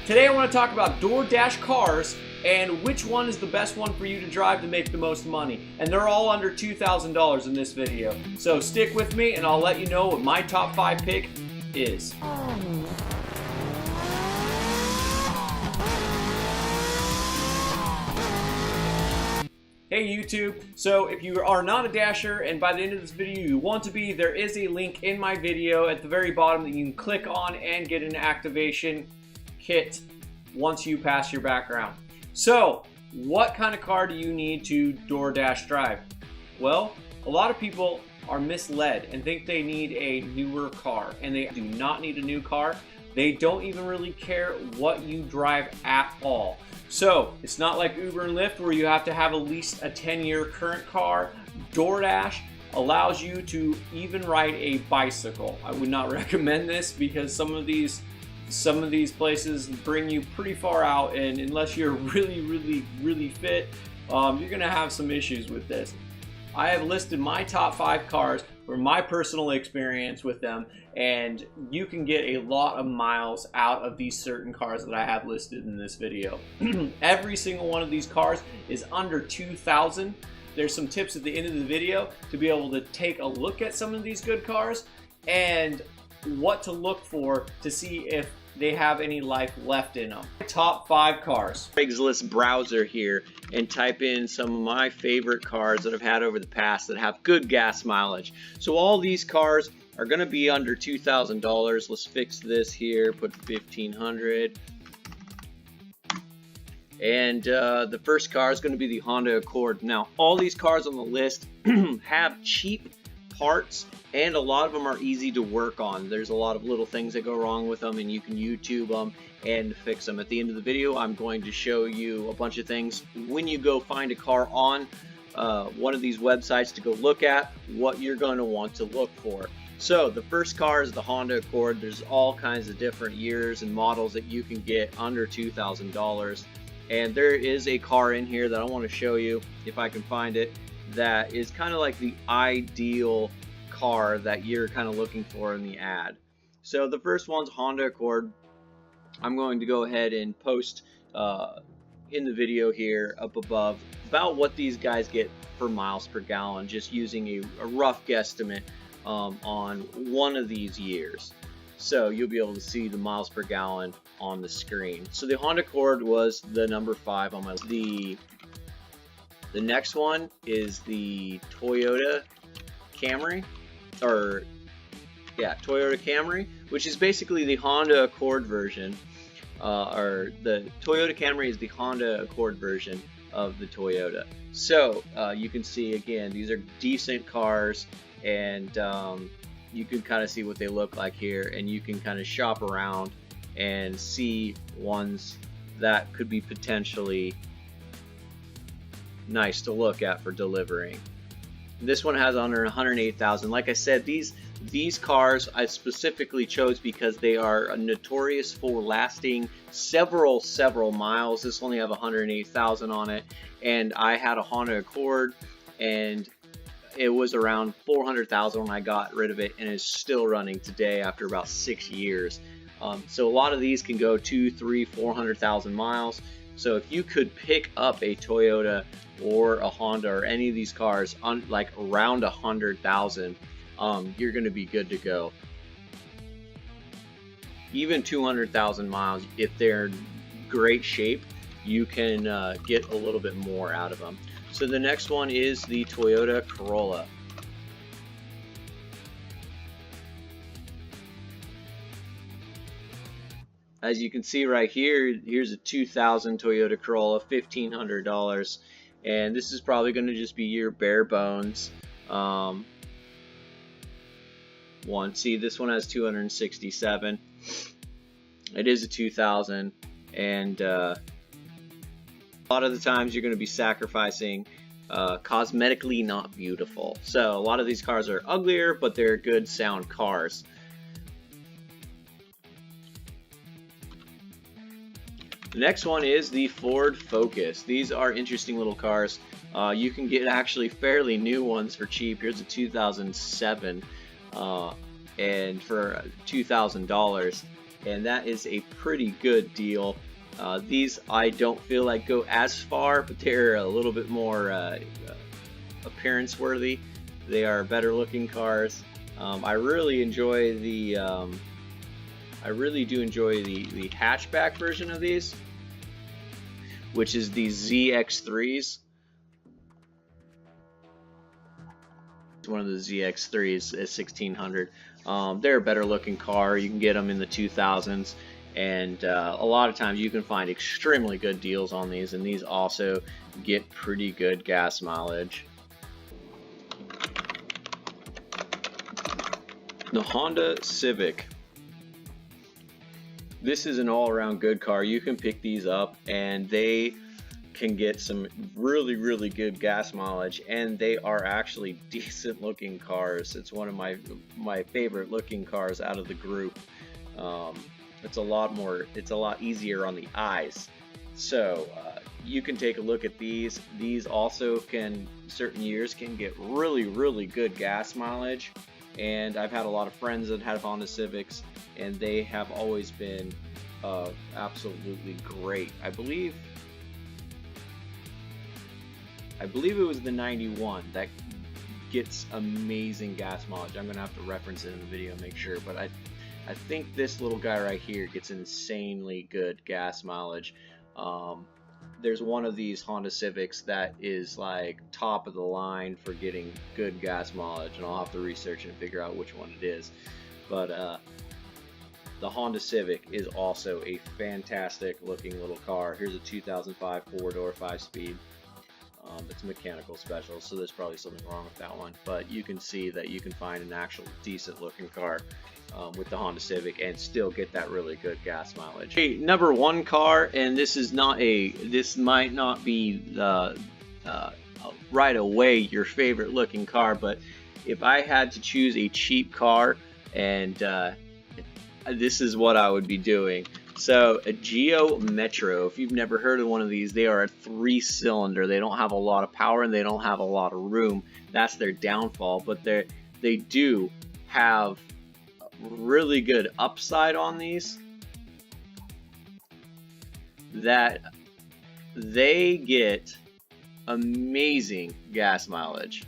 Today I want to talk about DoorDash cars and which one is the best one for you to drive to make the most money. And they're all under $2,000 in this video. So stick with me and I'll let you know what my top 5 pick is. Hey YouTube, so if you are not a Dasher and by the end of this video you want to be, there is a link in my video at the very bottom that you can click on and get an activation kit once you pass your background. So, what kind of car do you need to DoorDash drive? Well, a lot of people are misled and think they need a newer car, and they do not need a new car. They don't even really care what you drive at all. So, it's not like Uber and Lyft where you have to have at least a 10-year current car. DoorDash allows you to even ride a bicycle. I would not recommend this because some of these places bring you pretty far out, and unless you're really fit, you're gonna have some issues with this. I have listed my top 5 cars for my personal experience with them, and you can get a lot of miles out of these certain cars that I have listed in this video. Every single one of these cars is under $2,000. There's some tips at the end of the video to be able to take a look at some of these good cars and what to look for to see if they have any life left in them. Top 5 cars. Craigslist browser here and type in some of my favorite cars that I've had over the past that have good gas mileage. So all these cars are going to be under $2,000. Let's fix this here, put 1,500. And the first car is going to be the Honda Accord. Now all these cars on the list have cheap parts, and a lot of them are easy to work on. There's a lot of little things that go wrong with them, and you can YouTube them and fix them. At the end of the video, I'm going to show you a bunch of things when you go find a car on one of these websites to go look at, what you're going to want to look for. So the first car is the Honda Accord. There's all kinds of different years and models that you can get under $2,000, and there is a car in here that I want to show you if I can find it that is kind of like the ideal car that you're kind of looking for in the ad. So the first one's Honda Accord. I'm going to go ahead and post in the video here up above about what these guys get per miles per gallon, just using a rough guesstimate on one of these years. So you'll be able to see the miles per gallon on the screen. So the Honda Accord was the number 5 on my list. The next one is the Toyota Camry, Toyota Camry, which is basically the Honda Accord version, or the Toyota Camry is the Honda Accord version of the Toyota. So you can see again, these are decent cars, and you can kind of see what they look like here, and you can kind of shop around and see ones that could be potentially nice to look at for delivering. This one has under 108,000. Like I said, these cars I specifically chose because they are notorious for lasting several miles. This only have 108,000 on it, and I had a Honda Accord, and it was around 400,000 when I got rid of it, and it's still running today after about 6 years. So a lot of these can go 200,000, 300,000, 400,000 miles. So if you could pick up a Toyota or a Honda or any of these cars on like around 100,000, you're going to be good to go. Even 200,000 miles, if they're in great shape, you can get a little bit more out of them. So the next one is the Toyota Corolla. As you can see right here, here's a 2000 Toyota Corolla, $1,500, and this is probably going to just be your bare bones one. See, this one has 267. It is a 2000, and a lot of the times you're going to be sacrificing cosmetically not beautiful. So a lot of these cars are uglier, but they're good sound cars. The next one is the Ford Focus. These are interesting little cars. You can get actually fairly new ones for cheap. Here's a 2007 and for $2,000. and that is a pretty good deal. These I don't feel like go as far, but they're a little bit more appearance worthy. They are better looking cars. I really enjoy the I really do enjoy the hatchback version of these, which is the ZX3s. It's one of the ZX3s at 1600. They're a better looking car. You can get them in the 2000s, and a lot of times you can find extremely good deals on these, and these also get pretty good gas mileage. The Honda Civic. This is an all-around good car. You can pick these up and they can get some really good gas mileage, and they are actually decent looking cars. It's one of my favorite looking cars out of the group. It's a lot easier on the eyes. So you can take a look at these. These also can, certain years, can get really good gas mileage. And I've had a lot of friends that have Honda Civics, and they have always been absolutely great. I believe it was the 91 that gets amazing gas mileage. I'm gonna have to reference it in the video and make sure, but I think this little guy right here gets insanely good gas mileage. There's one of these Honda Civics that is like top of the line for getting good gas mileage, and I'll have to research and figure out which one it is. But the Honda Civic is also a fantastic looking little car. Here's a 2005 4-door 5-speed. It's mechanical special, so there's probably something wrong with that one, but you can see that you can find an actual decent looking car with the Honda Civic and still get that really good gas mileage. Okay, number one car, and this might not be the right away your favorite looking car, but if I had to choose a cheap car, and this is what I would be doing. So a Geo Metro, if you've never heard of one of these, they are a 3-cylinder. They don't have a lot of power and they don't have a lot of room. That's their downfall, but they do have really good upside on these, that they get amazing gas mileage.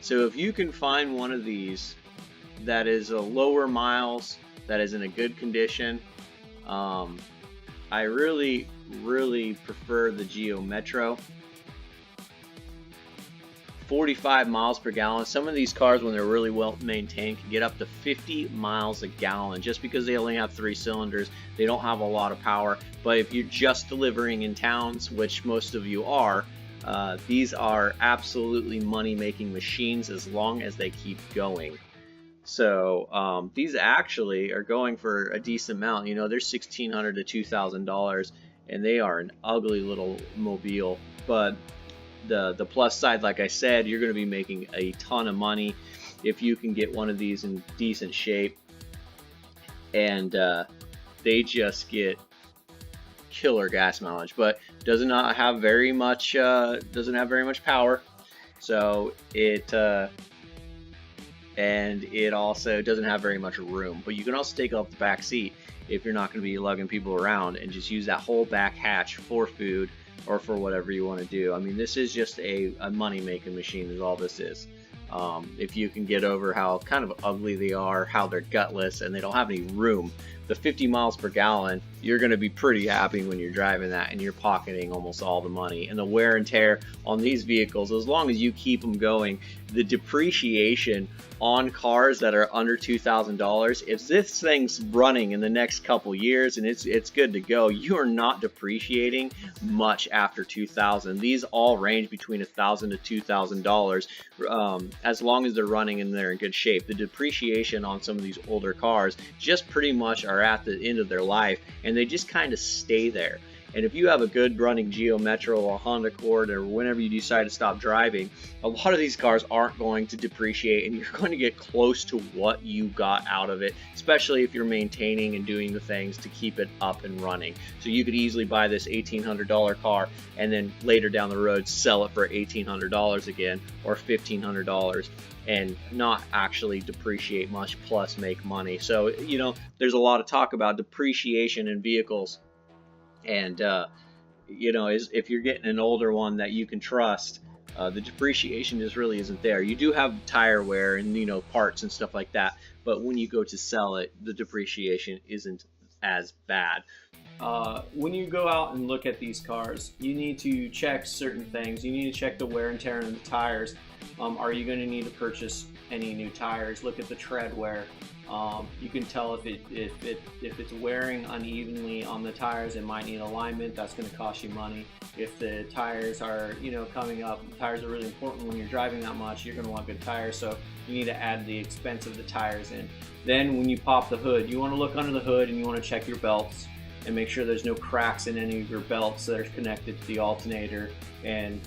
So if you can find one of these that is a lower miles, that is in a good condition, I really prefer the Geo Metro. 45 miles per gallon. Some of these cars, when they're really well maintained, can get up to 50 miles a gallon. Just because they only have 3 cylinders, they don't have a lot of power. But if you're just delivering in towns, which most of you are, these are absolutely money-making machines as long as they keep going. So these actually are going for a decent amount. You know, they're $1,600 to $2,000, and they are an ugly little mobile. But the plus side, like I said, you're going to be making a ton of money if you can get one of these in decent shape, and they just get killer gas mileage. But does not have very much doesn't have very much power, so it and it also doesn't have very much room. But you can also take off the back seat if you're not going to be lugging people around, and just use that whole back hatch for food or for whatever you want to do. I mean, this is just a money-making machine is all this is. If you can get over how kind of ugly they are, how they're gutless, and they don't have any room, the 50 miles per gallon, you're going to be pretty happy when you're driving that, and you're pocketing almost all the money. And the wear and tear on these vehicles, as long as you keep them going, the depreciation on cars that are under $2,000, if this thing's running in the next couple years and it's good to go, you are not depreciating much after $2,000. These all range between $1,000 to $2,000 as long as they're running and they're in good shape. The depreciation on some of these older cars just pretty much are at the end of their life, and they just kind of stay there. And if you have a good running Geo Metro or Honda Accord, or whenever you decide to stop driving, a lot of these cars aren't going to depreciate, and you're going to get close to what you got out of it, especially if you're maintaining and doing the things to keep it up and running. So you could easily buy this $1,800 car and then later down the road sell it for $1,800 again, or $1,500, and not actually depreciate much plus make money. So, you know, there's a lot of talk about depreciation in vehicles, and you know, if you're getting an older one that you can trust, the depreciation just really isn't there. You do have tire wear and, you know, parts and stuff like that, but when you go to sell it, the depreciation isn't as bad. When you go out and look at these cars, you need to check certain things. You need to check the wear and tear on the tires. Are you going to need to purchase any new tires? Look at the tread wear. You can tell if it's wearing unevenly on the tires, it might need alignment. That's going to cost you money. If the tires are, you know, coming up, tires are really important when you're driving that much. You're going to want good tires, so you need to add the expense of the tires in. Then when you pop the hood, you want to look under the hood and you want to check your belts and make sure there's no cracks in any of your belts that are connected to the alternator. And,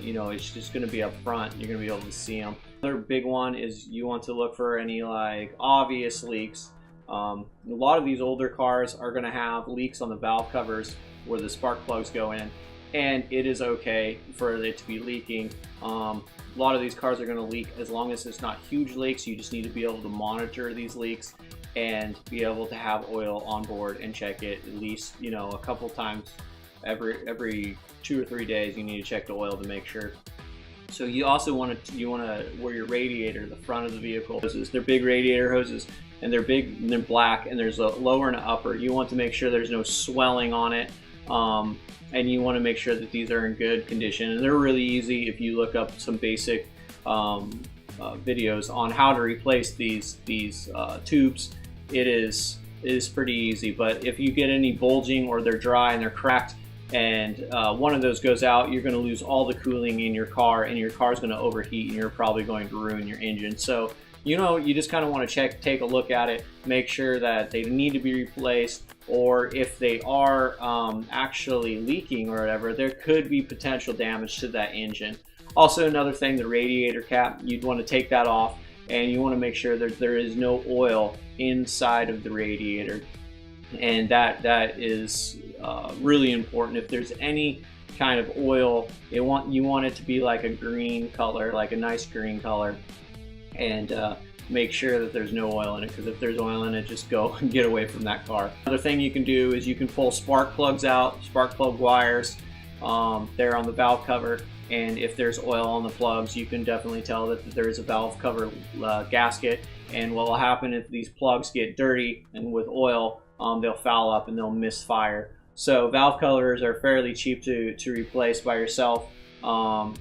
you know, it's just going to be up front. You're going to be able to see them. Another big one is you want to look for any like obvious leaks. A lot of these older cars are going to have leaks on the valve covers where the spark plugs go in, and it is okay for it to be leaking. A lot of these cars are going to leak as long as it's not huge leaks. You just need to be able to monitor these leaks and be able to have oil on board and check it at least, you know, a couple times every 2 or 3 days. You need to check the oil to make sure. So you also want to wear your radiator, the front of the vehicle hoses. They're big radiator hoses, and they're big and they're black, and there's a lower and an upper. You want to make sure there's no swelling on it, and you want to make sure that these are in good condition. And they're really easy if you look up some basic videos on how to replace these tubes. It is pretty easy. But if you get any bulging or they're dry and they're cracked, and one of those goes out, you're going to lose all the cooling in your car, and your car's going to overheat, and you're probably going to ruin your engine. So, you know, you just kind of want to take a look at it, make sure that they need to be replaced, or if they are actually leaking or whatever, there could be potential damage to that engine. Also, another thing, the radiator cap, you'd want to take that off, and you want to make sure that there is no oil inside of the radiator, and that is really important. If there's any kind of oil, you want it to be like a green color, like a nice green color, and make sure that there's no oil in it, because if there's oil in it, just go and get away from that car. Another thing you can do is you can pull spark plugs out, spark plug wires. They're on the valve cover, and if there's oil on the plugs, you can definitely tell that there is a valve cover gasket. And what will happen if these plugs get dirty and with oil, they'll foul up and they'll misfire. So valve covers are fairly cheap to replace by yourself, and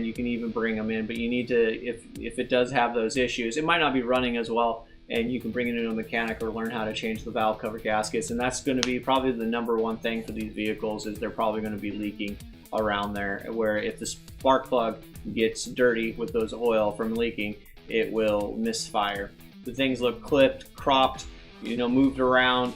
you can even bring them in. But you need to, if it does have those issues, it might not be running as well, and you can bring it into a mechanic or learn how to change the valve cover gaskets. And that's going to be probably the #1 thing for these vehicles, is they're probably going to be leaking around there, where if the spark plug gets dirty with those oil from leaking, it will misfire. The things look clipped, cropped, you know, moved around.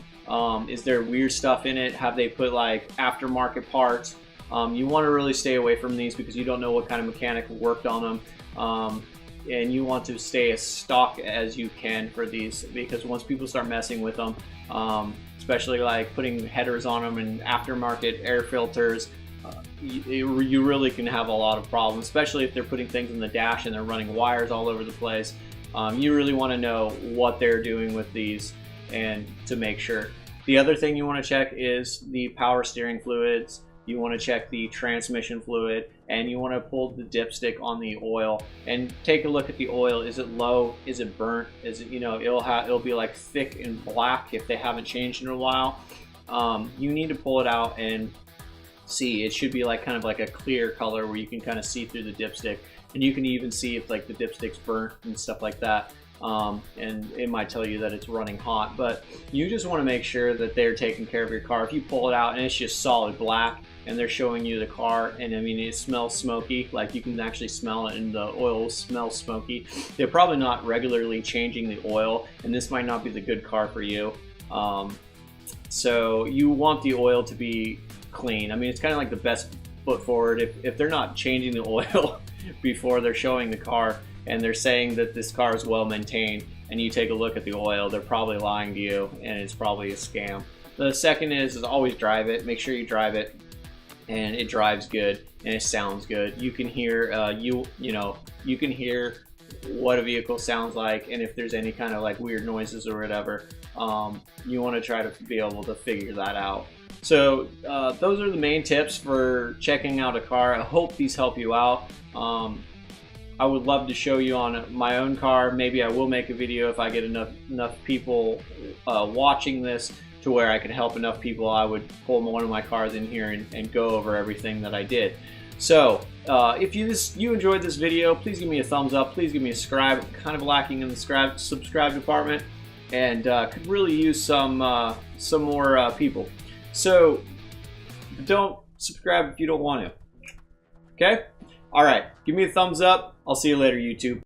Is there weird stuff in it? Have they put like aftermarket parts? You want to really stay away from these, because you don't know what kind of mechanic worked on them. And you want to stay as stock as you can for these, because once people start messing with them, especially like putting headers on them and aftermarket air filters, you really can have a lot of problems, especially if they're putting things in the dash and they're running wires all over the place. You really want to know what they're doing with these, and to make sure. The other thing you want to check is the power steering fluids. You want to check the transmission fluid, and you want to pull the dipstick on the oil and take a look at the oil. Is it low? Is it burnt? Is it, you know, it'll be like thick and black if they haven't changed in a while. You need to pull it out and see. It should be like kind of like a clear color where you can kind of see through the dipstick, and you can even see if like the dipstick's burnt and stuff like that. And it might tell you that it's running hot, but you just want to make sure that they're taking care of your car. If you pull it out and it's just solid black, and they're showing you the car, and I mean, it smells smoky, like you can actually smell it, and the oil smells smoky, they're probably not regularly changing the oil, and this might not be the good car for you. So you want the oil to be clean. I mean, it's kind of like the best foot forward. If they're not changing the oil before they're showing the car and they're saying that this car is well maintained, and you take a look at the oil, they're probably lying to you, and it's probably a scam. The second is always drive it. Make sure you drive it and it drives good and it sounds good. You can hear you can hear what a vehicle sounds like, and if there's any kind of like weird noises or whatever, you want to try to be able to figure that out. So those are the main tips for checking out a car. I hope these help you out. I would love to show you on my own car. Maybe I will make a video if I get enough people watching this to where I can help enough people. I would pull one of my cars in here and go over everything that I did. So if you enjoyed this video, please give me a thumbs up. Please give me a subscribe. I'm kind of lacking in the subscribe department, and could really use some more people. So don't subscribe if you don't want to. Okay? All right. Give me a thumbs up. I'll see you later, YouTube.